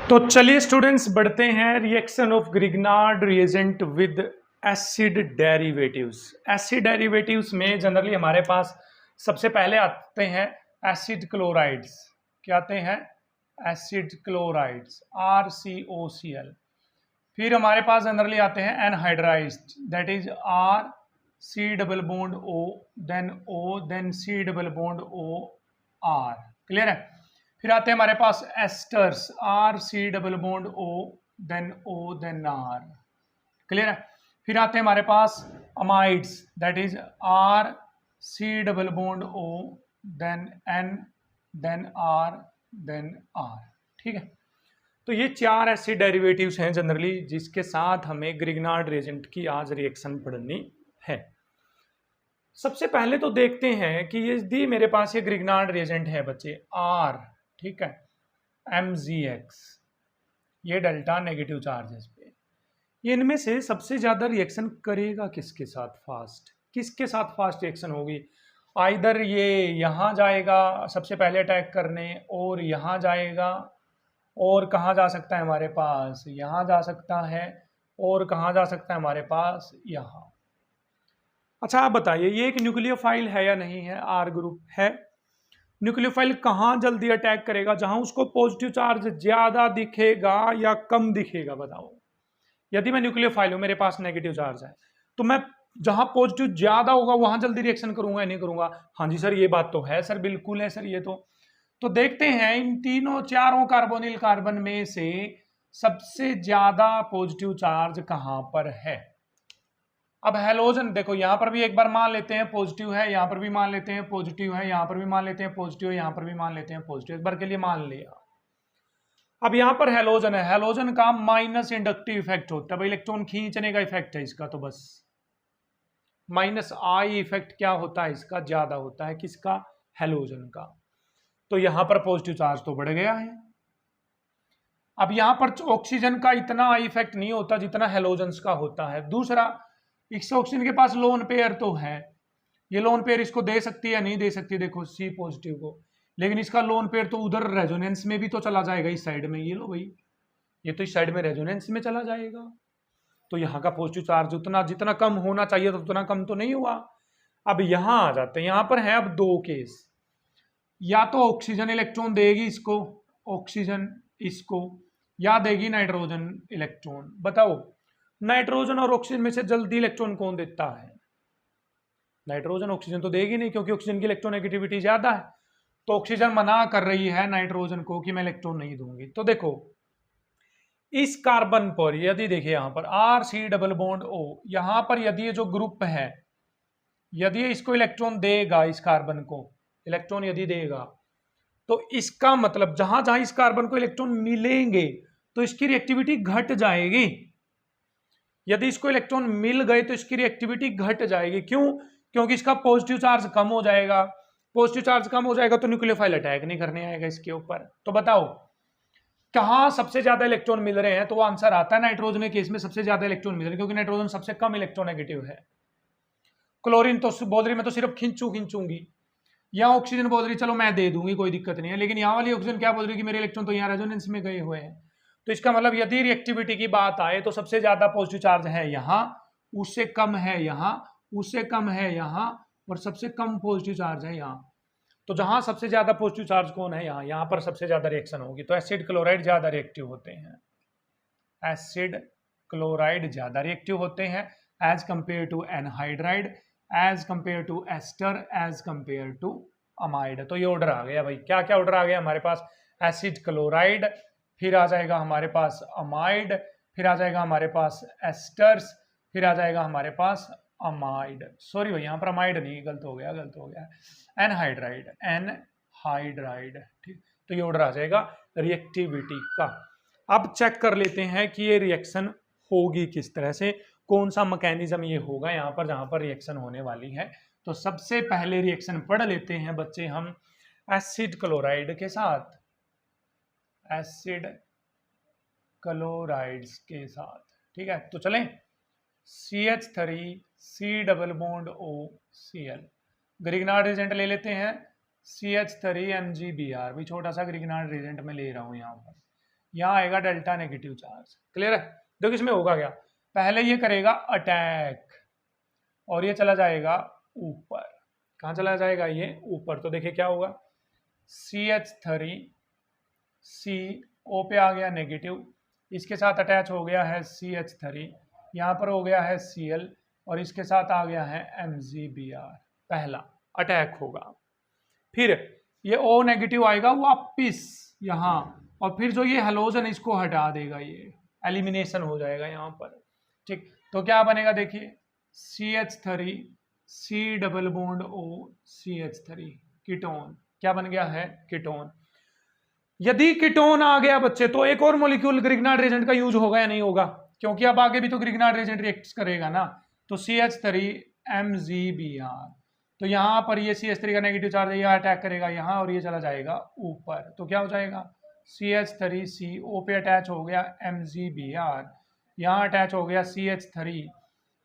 तो चलिए स्टूडेंट्स बढ़ते हैं reaction of Grignard reagent with acid derivatives. Acid derivatives में जनरली हमारे पास सबसे पहले आते हैं एसिड क्लोराइड्स। क्या आते हैं? Acid chlorides RCOCl। फिर हमारे पास जनरली आते हैं anhydrides, that is RC double bond O then C double bond OR। Clear है? फिर आते हैं हमारे पास esters RC double bond O then R। Clear है? फिर आते हैं हमारे पास amides, that is RC double bond O then N then R then R। ठीक है, तो ये चार ऐसे डेरिवेटिव्स हैं जनरली जिसके साथ हमें ग्रिग्नार्ड रिएजेंट की आज रिएक्शन पढ़नी है। सबसे पहले तो देखते हैं कि ये मेरे पास ये ग्रिग्नार्ड रिएजेंट है बच्चे R, ठीक है, MgX, ये डेल्टा नेगेटिव चार्ज है इस पे। इनमें से सबसे ज्यादा रिएक्शन करेगा किसके साथ फास्ट? किसके साथ फास्ट रिएक्शन होगी? आइदर ये यहां जाएगा सबसे पहले अटैक करने, और यहां जाएगा, और कहाँ जा सकता है हमारे पास? यहाँ जा सकता है, और कहाँ जा सकता है हमारे पास? यहाँ। अच्छा आप बताइए, ये एक न्यूक्लियोफाइल है या नहीं है? R ग्रुप है। न्यूक्लियोफाइल कहाँ जल्दी अटैक करेगा? जहां उसको पॉजिटिव चार्ज ज्यादा दिखेगा या कम दिखेगा? बताओ। यदि मैं न्यूक्लियोफाइल हूं, मेरे पास नेगेटिव चार्ज है, तो मैं जहां पॉजिटिव ज्यादा होगा वहां जल्दी रिएक्शन करूंगा या नहीं करूंगा? हाँ जी सर, ये बात तो है सर, बिल्कुल है सर ये तो देखते हैं इन तीनों चारों कार्बोनिल कार्बन में से सबसे ज्यादा पॉजिटिव चार्ज कहां पर है। अब हैलोजन देखो, यहां पर भी एक बार मान लेते हैं पॉजिटिव है, यहां पर भी मान लेते हैं पॉजिटिव है, यहां पर भी मान लेते हैं पॉजिटिव है, यहां पर भी मान लेते हैं पॉजिटिव, एक बार के लिए मान लिया। अब यहां पर हैलोजन है, हैलोजन का माइनस इंडक्टिव इफेक्ट होता है, इलेक्ट्रॉन खींचने का इफेक्ट है इसका, तो बस माइनस आई इफेक्ट क्या होता है इसका? ज्यादा होता है। किसका? हैलोजन का। तो यहां पर पॉजिटिव चार्ज तो बढ़ गया है। अब यहां पर ऑक्सीजन का इतना इफेक्ट नहीं होता जितना हैलोजेंस का होता है। दूसरा, इस ऑक्सीजन के पास लोन पेयर तो है, ये लोन पेयर इसको दे सकती है या नहीं दे सकती? देखो C पॉजिटिव को, लेकिन इसका लोन पेयर तो उधर रेजोनेंस में भी तो चला जाएगा, इस साइड में। ये लो भाई, ये तो इस साइड में रेजोनेंस में चला जाएगा। तो यहाँ का पॉजिटिव चार्ज उतना जितना कम होना चाहिए तो उतना कम तो नहीं हुआ। अब यहां आ जाते हैं, यहां पर है अब दो केस, या तो ऑक्सीजन इलेक्ट्रॉन देगी इसको, ऑक्सीजन इसको, या देगी नाइट्रोजन इलेक्ट्रॉन। बताओ, नाइट्रोजन और ऑक्सीजन में से जल्दी इलेक्ट्रॉन कौन देता है? नाइट्रोजन। ऑक्सीजन तो देगी नहीं, क्योंकि ऑक्सीजन की इलेक्ट्रोनेगेटिविटी ज्यादा है। तो ऑक्सीजन मना कर रही है नाइट्रोजन को कि मैं इलेक्ट्रॉन नहीं दूंगी। तो देखो, इस कार्बन पर यदि देखिए यहां पर RC डबल बॉन्ड O, यहां पर यदि ये जो ग्रुप है, यदि ये इसको इलेक्ट्रॉन देगा, इस कार्बन को इलेक्ट्रॉन यदि देगा, तो इसका मतलब जहां जहां इस कार्बन को इलेक्ट्रॉन मिलेंगे तो इसकी रिएक्टिविटी घट जाएगी। यदि इसको इलेक्ट्रॉन मिल गए तो इसकी रिएक्टिविटी घट जाएगी। क्यों? क्योंकि इसका पॉजिटिव चार्ज कम हो जाएगा। पॉजिटिव चार्ज कम हो जाएगा तो न्यूक्लियोफाइल अटैक नहीं करने आएगा इसके ऊपर। तो बताओ कहां सबसे ज्यादा इलेक्ट्रॉन मिल रहे हैं? तो वो आंसर आता है नाइट्रोजन के केस में सबसे ज्यादा इलेक्ट्रॉन मिल रहे हैं, क्योंकि नाइट्रोजन सबसे कम इलेक्ट्रोनेगेटिव है। क्लोरीन तो बोल रही मैं तो सिर्फ खींचूंगी, या ऑक्सीजन बोल रही चलो मैं दे दूंगी कोई दिक्कत नहीं है, लेकिन यहाँ वाली ऑक्सीजन क्या बोल रही कि मेरे इलेक्ट्रॉन तो यहाँ रेजोनेंस में गए हुए हैं। तो इसका मतलब यदि रिएक्टिविटी की बात आए तो सबसे ज्यादा पॉजिटिव चार्ज है यहाँ, उससे कम है यहाँ, उससे कम है यहाँ, और सबसे कम पॉजिटिव चार्ज है यहाँ। तो जहां सबसे ज्यादा पॉजिटिव चार्ज कौन है? यहाँ पर सबसे ज्यादा रिएक्शन होगी। तो एसिड क्लोराइड ज्यादा रिएक्टिव होते हैं, एसिड क्लोराइड ज्यादा रिएक्टिव होते हैं as compared to anhydride, as compared to ester, as compared to amide. तो ये ऑर्डर आ गया भाई। क्या क्या ऑर्डर आ गया हमारे पास? एसिड क्लोराइड, फिर आ जाएगा हमारे पास अमाइड, फिर आ जाएगा हमारे पास एस्टर्स, फिर आ जाएगा हमारे पास अमाइड। सॉरी भाई, यहाँ पर अमाइड नहीं, गलत हो गया, एनहाइड्राइड, एनहाइड्राइड। ठीक, तो ये ऑर्डर आ जाएगा रिएक्टिविटी का। अब चेक कर लेते हैं कि ये रिएक्शन होगी किस तरह से, कौन सा मैकेनिज्म ये होगा यहाँ पर जहां पर रिएक्शन होने वाली है। तो सबसे पहले रिएक्शन पढ़ लेते हैं बच्चे हम एसिड क्लोराइड के साथ, एसिड क्लोराइड्स के साथ। ठीक है, तो चलें। CH3 C double bond OCl, Grignard reagent ले लेते हैं। CH3 MgBr भी छोटा सा ग्रिग्नार्ड रिएजेंट में ले रहा हूं यहाँ पर। यहाँ आएगा डेल्टा नेगेटिव चार्ज। क्लियर है? देखो इसमें होगा क्या, पहले ये करेगा अटैक और ये चला जाएगा ऊपर। कहाँ चला जाएगा? ये ऊपर। तो देखिए क्या होगा, CH3 CO पे आ गया नेगेटिव, इसके साथ अटैच हो गया है CH3, यहाँ पर हो गया है Cl और इसके साथ आ गया है MgBr। पहला अटैक होगा, फिर ये O नेगेटिव आएगा वापिस यहाँ, और फिर जो ये हेलोजन इसको हटा देगा, ये एलिमिनेशन हो जाएगा यहाँ पर। ठीक, तो क्या बनेगा देखिए, CH3 C double bond O CH3 ketone. क्या बन गया है? कीटोन। यदि कीटोन आ गया बच्चे तो एक और मॉलिक्यूल ग्रिग्नार्ड रेजेंट का यूज होगा या नहीं होगा? क्योंकि अब आगे भी तो ग्रिग्नार्ड रेजेंट रिएक्ट करेगा ना। तो CH3 MgBr, तो यहाँ पर ये CH3 का नेगेटिव चार्ज है, यह अटैक करेगा यहाँ और ये चला जाएगा ऊपर। तो क्या हो जाएगा, CH3 CO पे अटैच हो गया MgBr, यहाँ अटैच हो गया CH3,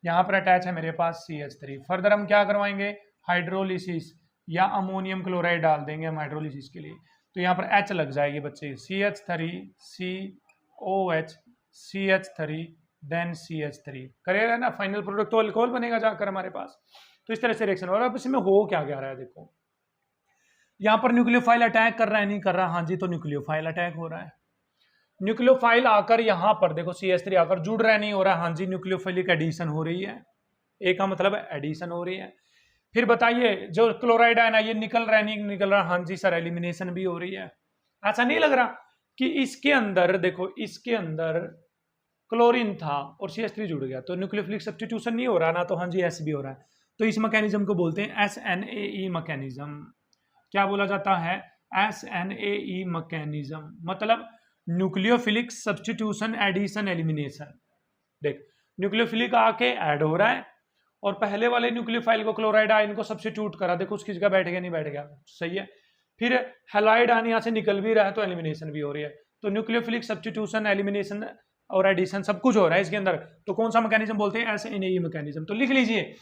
यहाँ पर अटैच है मेरे पास CH3। फर्दर हम क्या करवाएंगे, हाइड्रोलिसिस या अमोनियम क्लोराइड डाल देंगे हम हाइड्रोलिसिस के लिए। तो यहाँ पर H लग जाएगी बच्चे, CH3 COH CH3 then CH3 करेगा ना, फाइनल प्रोडक्ट तो अल्कोहल बनेगा जाकर हमारे पास। तो इस तरह से रिएक्शन हो रहा है। अब इसमें हो क्या रहा है, देखो यहाँ पर न्यूक्लियोफाइल अटैक कर रहा है, नहीं कर रहा? हाँ जी, तो न्यूक्लियोफाइल अटैक हो रहा है। न्यूक्लियोफाइल आकर यहाँ पर देखो CH3 आकर जुड़ रहा है, नहीं हो रहा? हाँ जी, न्यूक्लियोफाइलिक एडिशन हो रही है। एक का मतलब एडिशन हो रही है। फिर बताइए जो क्लोराइड है ना, ये निकल रहा है, नहीं निकल रहा? हाँ जी सर, एलिमिनेशन भी हो रही है। ऐसा नहीं लग रहा कि इसके अंदर देखो, इसके अंदर क्लोरीन था और CH3 जुड़ गया, तो न्यूक्लियोफिलिक सब्स्टिट्यूशन नहीं हो रहा ना? तो हाँ जी, एस भी हो रहा है। तो इस मैकेनिज्म को बोलते हैं SNAE मैकेनिज्म। क्या बोला जाता है? SNAE मैकेनिज्म, मतलब न्यूक्लियोफिलिक सब्स्टिट्यूशन एडिशन एलिमिनेशन। देख, न्यूक्लियोफिलिक आके ऐड हो रहा है और पहले वाले न्यूक्लियोफाइल को क्लोराइड आयन को सब्स्टिट्यूट करा, देखो उसकी जगह बैठ गया, नहीं बैठ गया? सही है। फिर हैलाइड आयन यहाँ से निकल भी रहा है तो एलिमिनेशन भी हो रही है। तो न्यूक्लियोफिलिक सब्स्टिट्यूशन एलिमिनेशन और एडिशन सब कुछ हो रहा है इसके अंदर। तो कौन सा मैकेनिज्म बोलते हैं? SNAE mechanism. तो लिख लीजिए,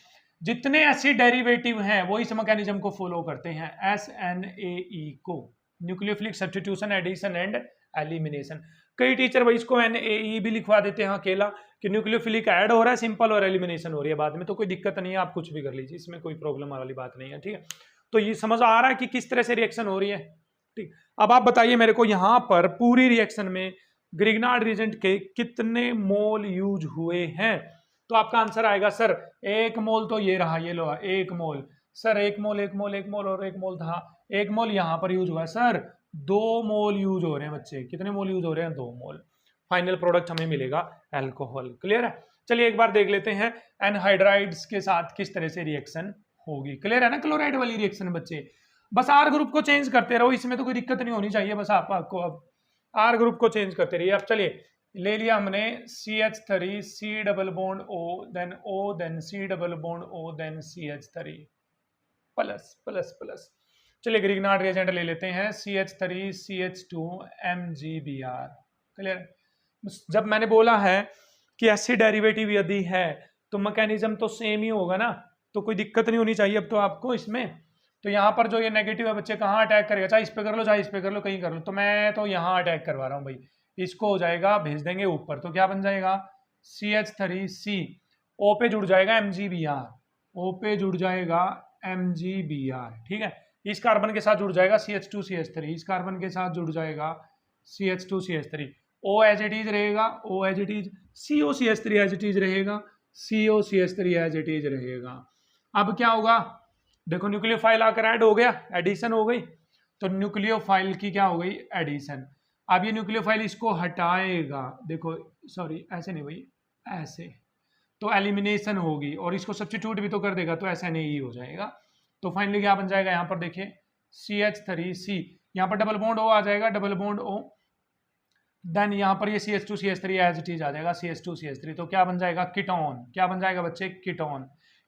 जितने एसिड डेरिवेटिव हैं वो इस मैकेनिज्म को फॉलो करते हैं, SNAE को, nucleophilic substitution addition and elimination. कई टीचर भाई इसको NAE भी लिखवा देते हैं अकेला, कि न्यूक्लियोफिलिक ऐड हो रहा है सिंपल और एलिमिनेशन हो रही है बाद में। तो कोई दिक्कत नहीं है, आप कुछ भी कर लीजिए, इसमें कोई प्रॉब्लम वाली बात नहीं है। ठीक है, तो ये समझ आ रहा है कि किस तरह से रिएक्शन हो रही है। ठीक, अब आप बताइए मेरे को, यहाँ पर पूरी रिएक्शन में ग्रिग्नार्ड रिएजेंट के कितने मोल यूज हुए हैं? तो आपका आंसर आएगा सर 1 मोल, तो ये रहा, ये लो 1 मोल सर, 1 मोल 1 मोल 1 मोल और 1 मोल था, 1 मोल यहाँ पर यूज हुआ है सर, 2 मोल यूज हो रहे हैं बच्चे। कितने मोल यूज हो रहे हैं? 2 मोल। फाइनल प्रोडक्ट हमें मिलेगा अल्कोहल। क्लियर है? चलिए एक बार देख लेते हैं एनहाइड्राइड्स के साथ किस तरह से रिएक्शन होगी। क्लियर है ना? क्लोराइड वाली रिएक्शन बच्चे, बस R ग्रुप को चेंज करते रहो, इसमें तो कोई दिक्कत नहीं होनी चाहिए। बस आपको अब R ग्रुप को चेंज करते रहिए। अब चलिए, ले लिया हमने CH3 C double bond O then C double bond O then CH3 plus plus plus. चलिए ग्रिग्नार्ड रिएजेंट ले लेते हैं, CH3 CH2 MgBr। क्लियर? जब मैंने बोला है कि एसिड डेरिवेटिव यदि है तो मैकेनिज्म तो सेम ही होगा ना, तो कोई दिक्कत नहीं होनी चाहिए अब तो आपको इसमें। तो यहाँ पर जो ये नेगेटिव है बच्चे, कहाँ अटैक करेगा? चाहे इस पे कर लो, चाहे इस पे कर लो, कहीं कर लो। तो मैं तो यहाँ अटैक करवा रहा हूँ भाई, इसको हो जाएगा, भेज देंगे ऊपर। तो क्या बन जाएगा? CH3 C O पे जुड़ जाएगा MgBr, O पे जुड़ जाएगा MgBr। ठीक है, इस कार्बन के साथ जुड़ जाएगा CH2 CH3, इस कार्बन के साथ जुड़ जाएगा CH2 CH3, O as it is रहेगा, O as it is, CO CH3 as it is रहेगा, CO CH3 as it is रहेगा। अब क्या होगा? देखो न्यूक्लियोफाइल आकर ऐड हो गया, एडिशन हो गई। तो न्यूक्लियोफाइल की क्या हो गई? एडिशन। अब ये न्यूक्लियोफाइल इसको हटाएगा, देखो सॉरी ऐसे नहीं भाई, ऐसे, तो एलिमिनेशन होगी और इसको सब्स्टिट्यूट भी तो कर देगा, तो SNAE हो जाएगा। तो फाइनली क्या बन जाएगा? यहाँ पर देखिए CH3 C, यहाँ पर डबल बॉन्ड O आ जाएगा, डबल बॉन्ड O, देन यहाँ पर ये CH2 CH3 as it is आ जाएगा, CH2 CH3। तो क्या बन जाएगा? कीटोन। क्या बन जाएगा बच्चे? कीटोन।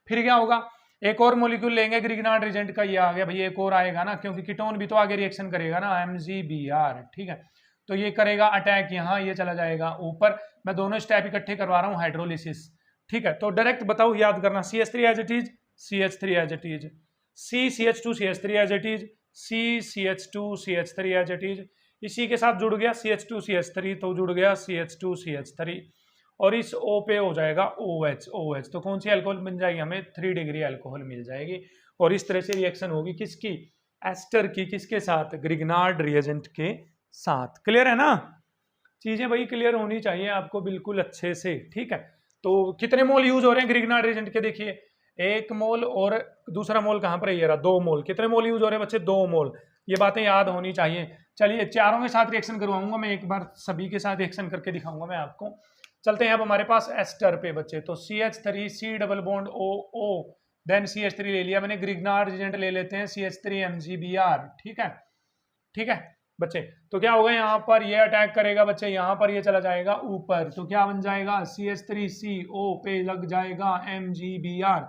फिर क्या होगा? एक और मॉलिक्यूल लेंगे ग्रिग्नार्ड रिएजेंट का, ये आ गया भाई, एक और आएगा ना, क्योंकि कीटोन भी तो आगे रिएक्शन करेगा ना, MgBr। ठीक है, तो ये करेगा अटैक यहाँ, ये चला जाएगा ऊपर। मैं दोनों स्टेप इकट्ठे करवा रहा हूँ, हाइड्रोलिसिस। ठीक है, तो डायरेक्ट बताओ, याद करना, CH3 as it is, CH3 as it is, C CH2 CH3 as it is, C CH2 CH3 as it is, इसी के साथ जुड़ गया CH2CH3, तो जुड़ गया CH2CH3, और इस O पे हो जाएगा OH। तो कौन सी अल्कोहल बन जाएगी, हमें 3 डिग्री अल्कोहल मिल जाएगी। और इस तरह से रिएक्शन होगी किसकी, एस्टर की, किसके साथ, ग्रिग्नार्ड रिएजेंट के साथ। क्लियर है ना, चीजें भाई क्लियर होनी चाहिए आपको बिल्कुल अच्छे से, ठीक है। तो कितने मोल यूज हो रहे हैं ग्रिग्नार्ड रिएजेंट के, देखिए 1 मोल और दूसरा मोल कहां पर है, ये रहा 2 मोल। कितने मोल यूज हो रहे हैं बच्चे, 2 मोल। ये बातें याद होनी चाहिए। चलिए चारों के साथ रिएक्शन करवाऊंगा मैं, एक बार सभी के साथ रिएक्शन करके दिखाऊंगा मैं आपको। चलते हैं अब हमारे पास एस्टर पे बच्चे, तो CH3 C double bond O, then CH3 ले लिया मैंने, ग्रिग्नार्ड रिएजेंट ले लेते हैं CH3 MgBr, ठीक है, ठीक है बच्चे। तो क्या होगा, यहाँ पर ये अटैक करेगा बच्चे, यहाँ पर ये चला जाएगा ऊपर, तो क्या बन जाएगा, CH3CO पे लग जाएगा MgBr,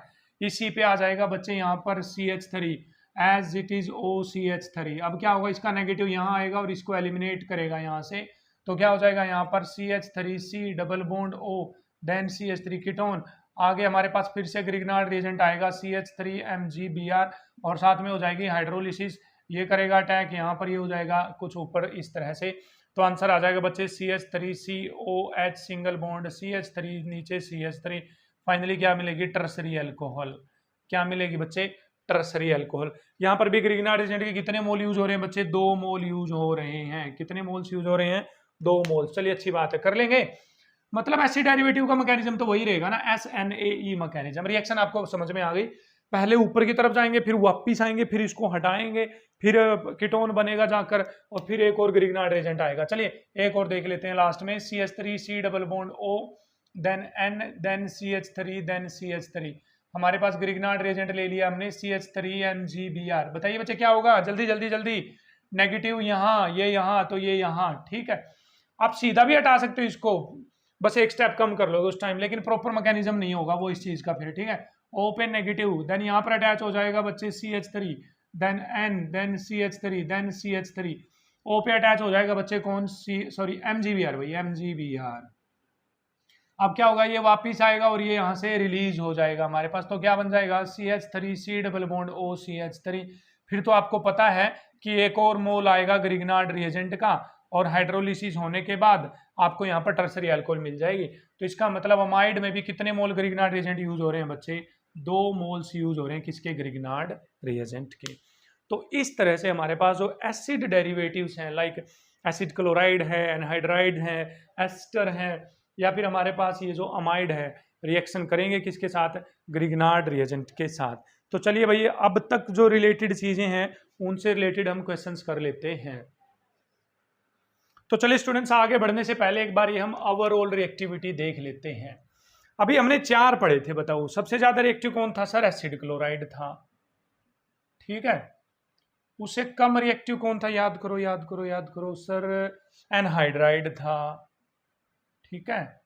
इसी पे आ जाएगा बच्चे यहाँ पर CH3 as it is OCH3। अब क्या होगा, इसका नेगेटिव यहाँ आएगा और इसको एलिमिनेट करेगा यहाँ से, तो क्या हो जाएगा यहाँ पर CH3C double bond O, then CH3 ketone. आगे हमारे पास फिर से ग्रिग्नार्ड रिएजेंट आएगा CH3 MgBr, और साथ में हो जाएगी हाइड्रोलिसिस, ये करेगा अटैक, यहाँ पर ये हो जाएगा कुछ ऊपर इस तरह से। तो आंसर आ जाएगा बच्चे CH3COH सिंगल बॉन्ड CH3, नीचे CH3, फाइनली क्या मिलेगी, टर्सरी अल्कोहल। क्या मिलेगी बच्चे, टर्सरी अल्कोहल। यहाँ पर भी ग्रिग्नार्ड रिएजेंट के कितने मोल यूज हो रहे हैं बच्चे, 2 मोल यूज हो रहे हैं। कितने मोल्स यूज हो रहे हैं, 2 मोल। चलिए अच्छी बात है, कर लेंगे। मतलब एसिड डेरिवेटिव का मैकेनिज्म तो वही रहेगा ना, SNAE मैकेनिज्म। रिएक्शन आपको समझ में आ गई, पहले ऊपर की तरफ जाएंगे, फिर वापिस आएंगे, फिर इसको हटाएंगे, फिर कीटोन बनेगा जाकर, और फिर एक और ग्रिग्नार्ड रिएजेंट आएगा। चलिए एक और देख लेते हैं लास्ट में, CH3C double bond O, then N, then CH3, then CH3। हमारे पास ग्रिग्नार्ड रिएजेंट ले लिया हमने CH3 MgBr। बताइए बच्चे क्या होगा, जल्दी जल्दी जल्दी, नेगेटिव यहाँ, ये यहाँ, तो ये यहाँ, ठीक है। आप सीधा भी हटा सकते हो इसको, बस एक स्टेप कम कर लो उस टाइम, लेकिन प्रॉपर मैकेनिज्म नहीं होगा वो इस चीज का फिर, ठीक है। O पे नेगेटिव, देन यहाँ पर अटैच हो जाएगा बच्चे CH3, then N, then CH3, then CH3, O पे अटैच हो जाएगा बच्चे कौन, MgBr, भाई MgBr। अब क्या होगा, ये वापिस आएगा और ये यहाँ से रिलीज हो जाएगा हमारे पास, तो क्या बन जाएगा CH3C डबल बॉन्ड OCH3। फिर तो आपको पता है कि एक और मोल आएगा ग्रिग्नार्ड रिएजेंट का, और हाइड्रोलिसिस होने के बाद आपको यहाँ पर टर्सरी अल्कोहल मिल जाएगी। तो इसका मतलब अमाइड में भी कितने मोल ग्रिग्नार्ड रिएजेंट यूज हो रहे हैं बच्चे, 2 मोल्स यूज हो रहे हैं, किसके, ग्रिग्नार्ड रिएजेंट के। तो इस तरह से हमारे पास जो एसिड डेरिवेटिव्स हैं, लाइक एसिड क्लोराइड है, एनहाइड्राइड है, एस्टर है, या फिर हमारे पास ये जो अमाइड है, रिएक्शन करेंगे किसके साथ, ग्रिग्नार्ड रिएजेंट के साथ। तो चलिए भैया, अब तक जो रिलेटेड चीजें हैं उनसे रिलेटेड हम क्वेश्चंस कर लेते हैं। तो चलिए स्टूडेंट्स, आगे बढ़ने से पहले एक बार ये हम ओवरऑल रिएक्टिविटी देख लेते हैं। अभी हमने 4 पढ़े थे, बताओ सबसे ज्यादा रिएक्टिव कौन था सर, एसिड क्लोराइड था, ठीक है। उससे कम रिएक्टिव कौन था, याद करो याद करो याद करो सर, एनहाइड्राइड था, ठीक है,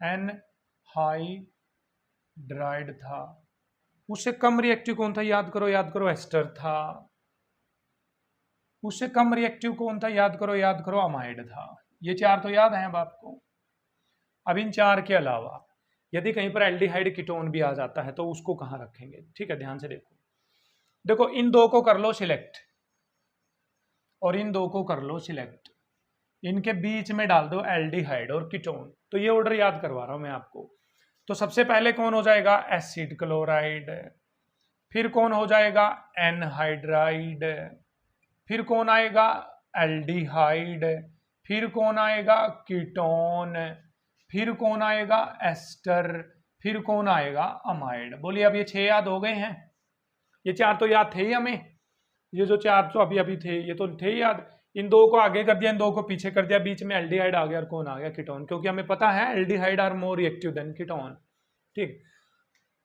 एनहाइड्राइड था। उससे कम रिएक्टिव कौन था, याद करो एस्टर था। उससे कम रिएक्टिव कौन था, याद करो अमाइड था। ये 4 तो याद हैं अब आपको। अब इन 4 के अलावा यदि कहीं पर एल्डिहाइड कीटोन भी आ जाता है तो उसको कहाँ रखेंगे, ठीक है, ध्यान से देखो इन 2 को कर लो सिलेक्ट, और इन 2 को कर लो सिलेक्ट, इनके बीच में डाल दो एल्डिहाइड और कीटोन। तो ये ऑर्डर याद करवा रहा हूं मैं आपको। तो सबसे पहले कौन हो जाएगा, एसिड क्लोराइड, फिर कौन हो जाएगा, एनहाइड्राइड, फिर कौन आएगा, एल्डिहाइड, फिर कौन आएगा, कीटोन, फिर कौन आएगा, एस्टर, फिर कौन आएगा, अमाइड। बोलिए अब ये 6 याद हो गए हैं, ये 4 तो याद थे ही हमें, ये जो 4 तो अभी अभी थे ये तो थे ही याद। इन 2 को आगे कर दिया, इन 2 को पीछे कर दिया, बीच में एल्डिहाइड आ गया और कौन आ गया, कीटोन, क्योंकि हमें पता है aldehyde are more reactive than ketone, ठीक।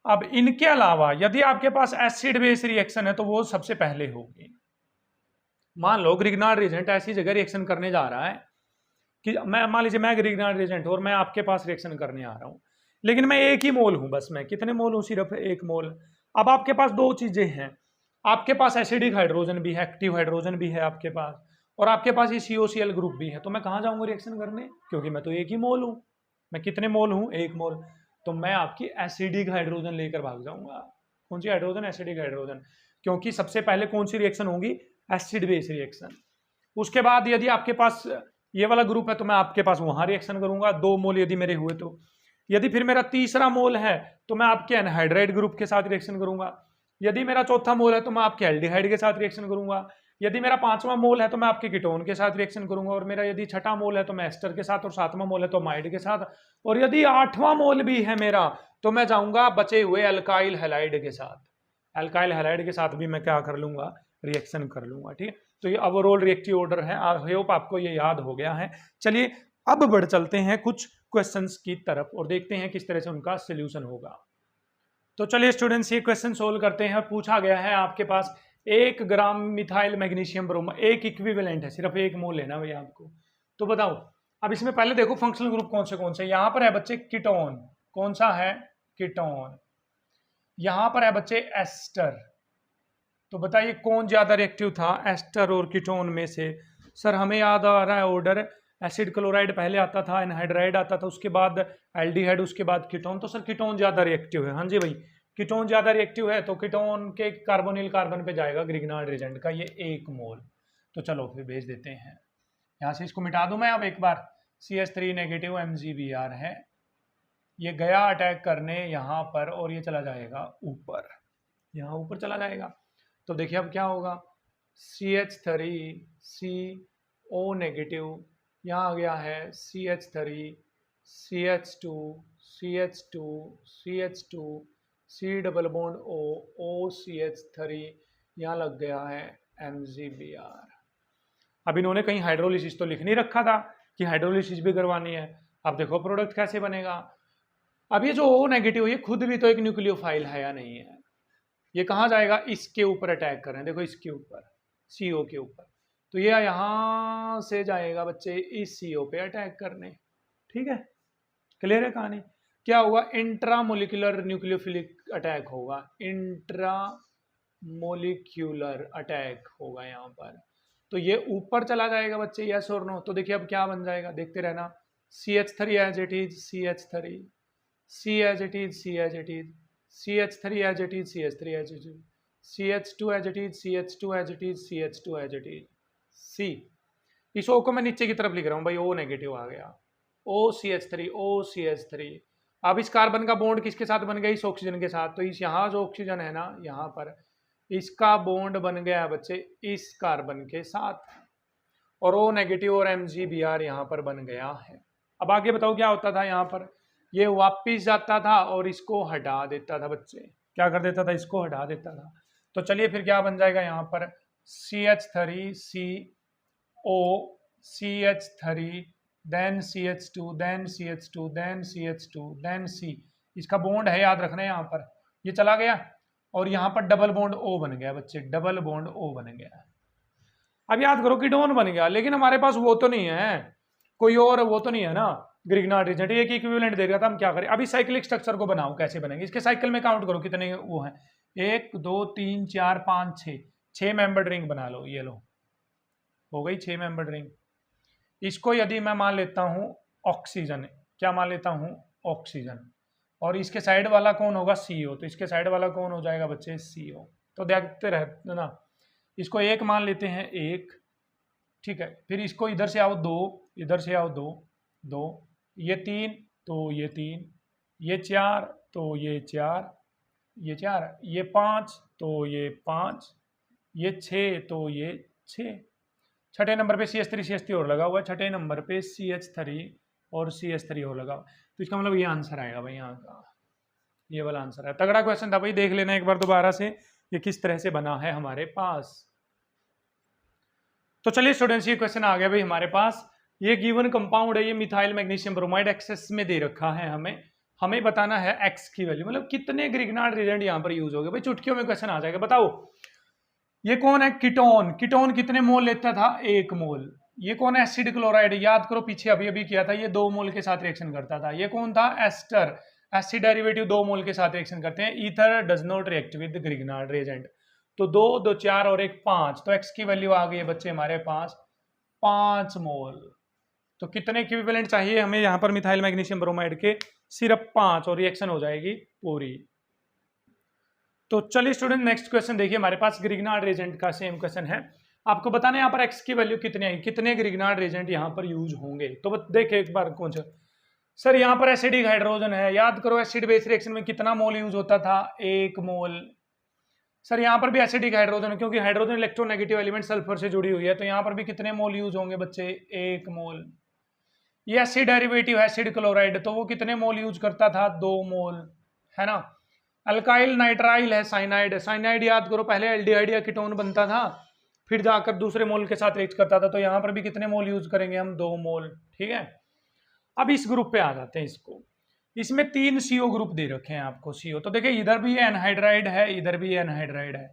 अब इनके अलावा यदि आपके पास एसिड बेस रिएक्शन है तो वो सबसे पहले होगी। मान लो ग्रिग्नार्ड रिएजेंट ऐसी जगह रिएक्शन करने जा रहा है कि मान लीजिए मैं ग्रिग्नार्ड रिएजेंट और मैं आपके पास रिएक्शन करने आ रहा हूं, लेकिन मैं 1 ही मोल हूं बस, मैं कितने मोल हूं, सिर्फ 1 मोल। अब आपके पास 2 चीजें हैं, आपके पास एसिडिक हाइड्रोजन भी है, एक्टिव हाइड्रोजन भी है आपके पास, और आपके पास ये COCl ग्रुप भी है। तो मैं कहाँ जाऊंगा रिएक्शन करने, क्योंकि मैं तो 1 ही मोल हूं। मैं कितने मोल हूं, 1 मोल। तो मैं आपकी एसिडिक हाइड्रोजन लेकर भाग जाऊंगा। कौन सी हाइड्रोजन, एसिडिक हाइड्रोजन, क्योंकि सबसे पहले कौन सी रिएक्शन होगी, एसिड बेस रिएक्शन। उसके बाद यदि आपके पास ये वाला ग्रुप है तो मैं आपके पास वहां रिएक्शन करूंगा, 2 मोल यदि मेरे हुए तो। यदि फिर मेरा तीसरा मोल है तो मैं आपके एनहाइड्राइड ग्रुप के साथ रिएक्शन करूंगा। यदि मेरा चौथा मोल है तो मैं आपके एल्डिहाइड के साथ रिएक्शन करूंगा। यदि मेरा 5वां मोल है तो मैं आपके कीटोन के साथ रिएक्शन करूंगा। और मेरा यदि 6ठा मोल है तो मैं एस्टर के साथ, और 7वां मोल है तो माइड के साथ। और यदि 8वां मोल भी है मेरा तो मैं जाऊंगा बचे हुए अल्काइल हैलाइड के साथ। अल्काइल हैलाइड के साथ भी मैं क्या कर लूंगा, रिएक्शन कर लूंगा। ठीक है, तो ये ओवरऑल रिएक्टिव ऑर्डर है। आई होप आपको ये याद हो गया है। चलिए अब बढ़ चलते हैं कुछ क्वेश्चंस की तरफ और देखते हैं किस तरह से उनका सोल्यूशन होगा। तो चलिए स्टूडेंट्स, ये क्वेश्चन सोल्व करते हैं। पूछा गया है आपके पास 1 ग्राम मिथाइल मैग्नीशियम ब्रोमाइड, एक इक्विवेलेंट है, सिर्फ 1 मोल लेना भैया आपको। तो बताओ, अब इसमें पहले देखो फंक्शनल ग्रुप कौन से यहाँ पर है बच्चे कीटोन। कौन सा है? कीटोन। यहाँ पर है बच्चे एस्टर। तो बताइए कौन ज्यादा रिएक्टिव था, एस्टर और कीटोन में से? सर हमें याद आ रहा है ऑर्डर, एसिड क्लोराइड पहले आता था, एनहाइड्राइड आता था, उसके बाद एल्डिहाइड, उसके बाद कीटोन। तो सर कीटोन ज्यादा रिएक्टिव है। हाँ जी भाई, कीटोन ज्यादा रिएक्टिव है तो कीटोन के कार्बोनिल कार्बन पे जाएगा ग्रिग्नार्ड रिएजेंट का ये 1 मोल। तो चलो फिर भेज देते हैं। यहाँ से इसको मिटा दूं मैं अब एक बार। CH3 नेगेटिव MgBr है, ये गया अटैक करने यहाँ पर और ये चला जाएगा ऊपर, यहाँ ऊपर चला जाएगा। तो देखिए अब क्या होगा, CH3CO नेगेटिव, यहाँ आ गया है CH3 CH2 CH2 CH2 C double bond O OCH3, यहाँ लग गया है MgBr। अब इन्होंने कहीं हाइड्रोलिसिस तो लिख नहीं रखा था कि हाइड्रोलिसिस भी करवानी है। अब देखो प्रोडक्ट कैसे बनेगा। अब ये जो O नेगेटिव है ये खुद भी तो एक न्यूक्लियोफाइल है या नहीं है? ये कहाँ जाएगा, इसके ऊपर अटैक कर रहे हैं, देखो इसके ऊपर, CO के ऊपर। तो ये यहाँ से जाएगा बच्चे इस CO पे अटैक करने। ठीक है, क्लियर है कहानी? क्या होगा, इंट्रामोलिकुलर न्यूक्लियोफिलिक अटैक होगा, इंट्रामोलिक्यूलर अटैक होगा यहाँ पर। तो ये ऊपर चला जाएगा बच्चे, यस और नो? तो देखिए अब क्या बन जाएगा, देखते रहना। CH3 as it is CH3, C as it is C as it is, CH3 as it is CH3 as it is, CH2 as it is CH2 as it is CH2 as it is, C। इस O को मैं नीचे की तरफ लिख रहा हूँ भाई, O नेगेटिव आ गया, OCH3 OCH3। अब इस कार्बन का बॉन्ड किसके साथ बन गया, इस ऑक्सीजन के साथ। तो इस यहाँ जो ऑक्सीजन है ना, यहाँ पर इसका बॉन्ड बन गया है बच्चे इस कार्बन के साथ, और O नेगेटिव और MgBr यहाँ पर बन गया है। अब आगे बताओ क्या होता था, यहाँ पर ये वापिस जाता था और इसको हटा देता था बच्चे। क्या कर देता था, इसको हटा देता था। तो चलिए फिर क्या बन जाएगा यहाँ पर, CH3CO CH3 then CH2 then CH2 then CH2 then C। इसका बॉन्ड है, याद रखना है, यहाँ पर ये चला गया और यहाँ पर डबल बॉन्ड O बन गया बच्चे, डबल बॉन्ड O बन गया। अब याद करो कीटोन बन गया, लेकिन हमारे पास वो तो नहीं है, कोई और वो तो नहीं है ना ग्रिग्नार्ड रिएजेंट, एक इक्विवेलेंट दे रहा था। हम क्या करें, अभी साइक्लिक स्ट्रक्चर को बनाओ, कैसे बनेंगे इसके साइकिल में काउंट करो कितने वो हैं, 1 2 3 4 5 6 मेंबर्ड रिंग बना लो। ये लो हो गई 6 मेंबर्ड रिंग। इसको यदि मैं मान लेता हूं ऑक्सीजन, क्या मान लेता हूं, ऑक्सीजन, और इसके साइड वाला कौन होगा, CO। तो इसके साइड वाला कौन हो जाएगा बच्चे, CO। तो देखते रहते ना, इसको 1 मान लेते हैं, 1, ठीक है। फिर इसको इधर से आओ 2, इधर से आओ 2 2, ये 3 तो ये 3, ये 4 तो ये 4, ये 4, ये 5 तो ये 5, ये 6 तो ये 6। छठे नंबर पे CH3 और लगा हुआ है, छठे नंबर पे CH3 और CH3 और लगा हुआ। तो इसका मतलब ये आंसर आएगा भाई, यहाँ का ये वाला आंसर है। तगड़ा क्वेश्चन था भाई, देख लेना एक बार दोबारा से ये किस तरह से बना है हमारे पास। तो चलिए स्टूडेंट्स, ये क्वेश्चन आ गया भाई हमारे पास। ये गिवन कंपाउंड है, ये मिथाइल मैग्नीशियम ब्रोमाइड एक्सेस में दे रखा है, हमें बताना है एक्स की वैल्यू, मतलब कितने ग्रिग्नार्ड रिएजेंट यहाँ पर यूज हो गए। भाई चुटकियों में क्वेश्चन आ जाएगा। बताओ ये कौन है, कीटोन। कीटोन कितने मोल लेता था, 1 मोल। ये कौन है, एसिड क्लोराइड, याद करो पीछे अभी अभी किया था, ये 2 मोल के साथ रिएक्शन करता था। ये कौन था, एस्टर, एसिड डेरिवेटिव 2 मोल के साथ रिएक्शन करते हैं। Ether does not react with Grignard reagent. तो 2 2 4 और 1 5, तो एक्स की वैल्यू आ गई है बच्चे हमारे पास 5 मोल। तो कितने इक्विवेलेंट चाहिए हमें यहाँ पर मिथाइल मैग्नीशियम ब्रोमाइड के, सिर्फ 5, और रिएक्शन हो जाएगी पूरी। तो चलिए स्टूडेंट नेक्स्ट क्वेश्चन देखिए हमारे पास, ग्रिग्नार्ड रिएजेंट का सेम क्वेश्चन है। आपको बताना है यहाँ पर एक्स की वैल्यू कितने आई, कितने ग्रिग्नार्ड रिएजेंट यहाँ पर यूज होंगे। तो देखे एक बार कौन सा सर, यहाँ पर एसिडिक हाइड्रोजन है, याद करो एसिड बेस रिएक्शन में कितना मोल यूज होता था, 1 मोल। सर यहाँ पर भी एसिडिक हाइड्रोजन है, क्योंकि हाइड्रोजन इलेक्ट्रोनेगेटिव एलिमेंट सल्फर से जुड़ी हुई है, तो यहाँ पर भी कितने मोल यूज होंगे बच्चे, 1 मोल। ये एसिड डेरिवेटिव है एसिड क्लोराइड, तो वो कितने मोल यूज करता था, 2 मोल, है ना। अल्काइल नाइट्राइल है साइनाइड, साइनाइड याद करो पहले एल्डिहाइड या कीटोन बनता था, फिर जाकर दूसरे मोल के साथ रिएक्ट करता था, तो यहाँ पर भी कितने मोल यूज करेंगे हम, 2 मोल, ठीक है। अब इस ग्रुप पे आ जाते हैं, इसको इसमें 3 CO ग्रुप दे रखे हैं आपको, CO तो देखिए इधर भी एनहाइड्राइड है, इधर भी एनहाइड्राइड है,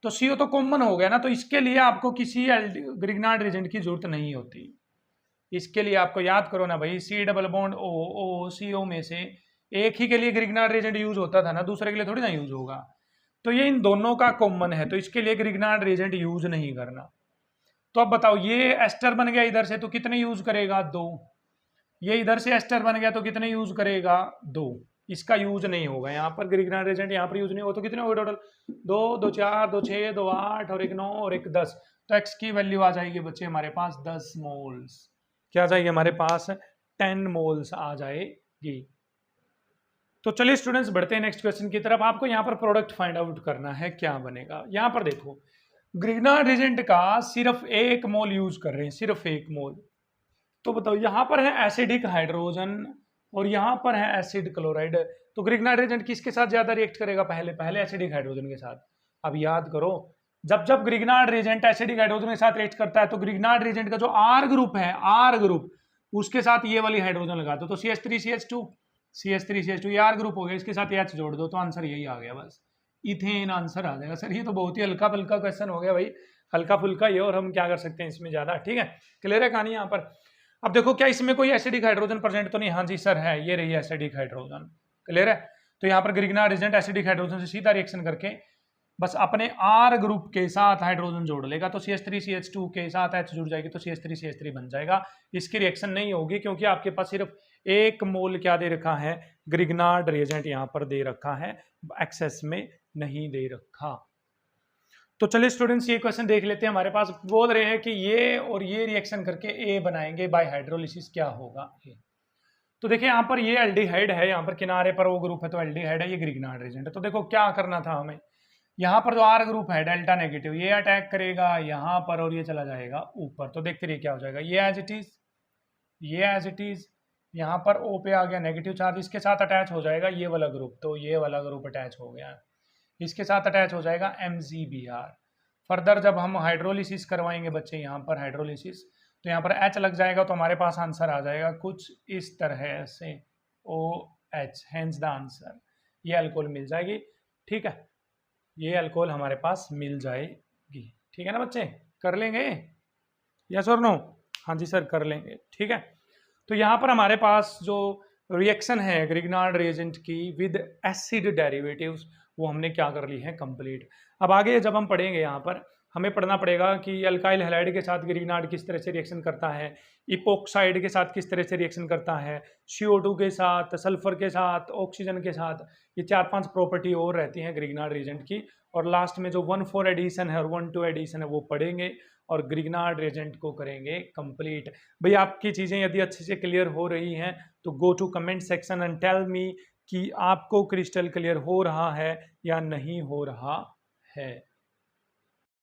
तो CO तो कॉमन हो गया ना, तो इसके लिए आपको किसी ग्रिग्नार्ड रिएजेंट की जरूरत नहीं होती। इसके लिए आपको याद करो ना भाई, C double bond O CO में से एक ही के लिए ग्रिग्नार्ड रिएजेंट यूज होता था ना, दूसरे के लिए थोड़ी ना यूज होगा, तो ये इन दोनों का कॉमन है, तो इसके लिए ग्रिग्नार्ड रिएजेंट यूज नहीं करना। तो अब बताओ ये एस्टर बन गया इधर से, तो कितने यूज करेगा, 2। ये इधर से एस्टर बन गया तो कितने यूज करेगा, 2। इसका यूज नहीं होगा यहाँ पर, ग्रिग्नार्ड रिएजेंट यहाँ पर यूज नहीं होगा, तो कितने हो गए टोटल, 2 2 4 2 6 2 8 और 1 9 और 1 10, तो एक्स की वैल्यू आ जाएगी बच्चे हमारे पास 10 मोल्स। क्या आ जाएगी हमारे पास, 10 मोल्स आ जाएगी। तो चलिए स्टूडेंट्स बढ़ते हैं नेक्स्ट क्वेश्चन की तरफ। आपको यहाँ पर प्रोडक्ट फाइंड आउट करना है, क्या बनेगा। यहाँ पर देखो ग्रिग्नार्ड रिएजेंट का सिर्फ 1 मोल यूज कर रहे हैं, सिर्फ 1 मोल, तो बताओ यहाँ पर है एसिडिक हाइड्रोजन और यहाँ पर है एसिड क्लोराइड, तो ग्रिग्नार्ड रिएजेंट किसके साथ ज्यादा रिएक्ट करेगा, पहले एसिडिक हाइड्रोजन के साथ। अब याद करो जब जब ग्रिग्नार्ड रिएजेंट एसिडिक हाइड्रोजन के साथ रिएक्ट करता है, तो ग्रिग्नार्ड रिएजेंट का जो R ग्रुप है, R ग्रुप, उसके साथ ये वाली हाइड्रोजन लगा दो, तो CH3CH2 ये R ग्रुप हो गया, इसके साथ H जोड़ दो, तो आंसर यही आ गया, बस इथेन आंसर आ जाएगा। सर ये तो बहुत ही हल्का फुल्का क्वेश्चन हो गया भाई, हल्का फुल्का ये, और हम क्या कर सकते हैं इसमें ज्यादा, ठीक है। क्लियर है कहानी यहाँ पर। अब देखो क्या इसमें कोई एसिडिक हाइड्रोजन प्रेजेंट तो नहीं, हाँ जी सर है, ये रही एसिडिक हाइड्रोजन, क्लियर है। तो यहाँ पर ग्रिग्नार्ड रिएजेंट एसिडिक हाइड्रोजन से सीधा रिएक्शन करके बस अपने R ग्रुप के साथ हाइड्रोजन जोड़ लेगा, तो CH3CH2 के साथ H जुड़ जाएगी, तो CH3CH3 बन जाएगा। इसकी रिएक्शन नहीं होगी क्योंकि आपके पास सिर्फ 1 मोल क्या दे रखा है, ग्रिग्नार्ड रिएजेंट यहाँ पर दे रखा है, एक्सेस में नहीं दे रखा। तो चलिए स्टूडेंट्स ये क्वेश्चन देख लेते हैं। हमारे पास बोल रहे हैं कि ये और ये रिएक्शन करके A बनाएंगे, बाय हाइड्रोलिसिस क्या होगा A। तो देखिए यहाँ पर ये एल्डिहाइड है, यहाँ पर किनारे पर O ग्रुप है, तो एल्डिहाइड है, ये ग्रिग्नार्ड रिएजेंट है। तो देखो क्या करना था हमें, यहाँ पर जो R ग्रुप है डेल्टा नेगेटिव, ये अटैक करेगा यहाँ पर और ये चला जाएगा ऊपर, तो देखते रहिए क्या हो जाएगा, ये एज इट इज यहाँ पर O पे आ गया नेगेटिव चार्ज, इसके साथ अटैच हो जाएगा ये वाला ग्रुप, तो ये वाला ग्रुप अटैच हो गया, इसके साथ अटैच हो जाएगा MgBr। फर्दर जब हम हाइड्रोलिसिस करवाएंगे बच्चे यहाँ पर हाइड्रोलिसिस, तो यहाँ पर H लग जाएगा, तो हमारे पास आंसर आ जाएगा कुछ इस तरह से OH, हेंस द आंसर, ये अल्कोहल मिल जाएगी, ठीक है, ये अल्कोहल हमारे पास मिल जाएगी, ठीक है ना बच्चे, कर लेंगे यस और नो, हाँ जी सर कर लेंगे, ठीक है। तो यहाँ पर हमारे पास जो रिएक्शन है ग्रिग्नार्ड रिएजेंट की विद एसिड डेरिवेटिव्स, वो हमने क्या कर ली है कंप्लीट। अब आगे जब हम पढ़ेंगे यहाँ पर हमें पढ़ना पड़ेगा कि अल्काइल हैलाइड के साथ ग्रिग्नार्ड किस तरह से रिएक्शन करता है, इपोक्साइड के साथ किस तरह से रिएक्शन करता है, CO2 के साथ, सल्फर के साथ, ऑक्सीजन के साथ, ये 4-5 प्रॉपर्टी और रहती हैं ग्रिग्नार्ड रिएजेंट की। और लास्ट में जो 1,4 एडिशन है और 1,2 एडिशन है वो पढ़ेंगे और ग्रिग्नार्ड रिएजेंट को करेंगे कंप्लीट। भाई आपकी चीज़ें यदि अच्छे से क्लियर हो रही हैं तो go to comment section and tell me कि आपको क्रिस्टल क्लियर हो रहा है या नहीं हो रहा है।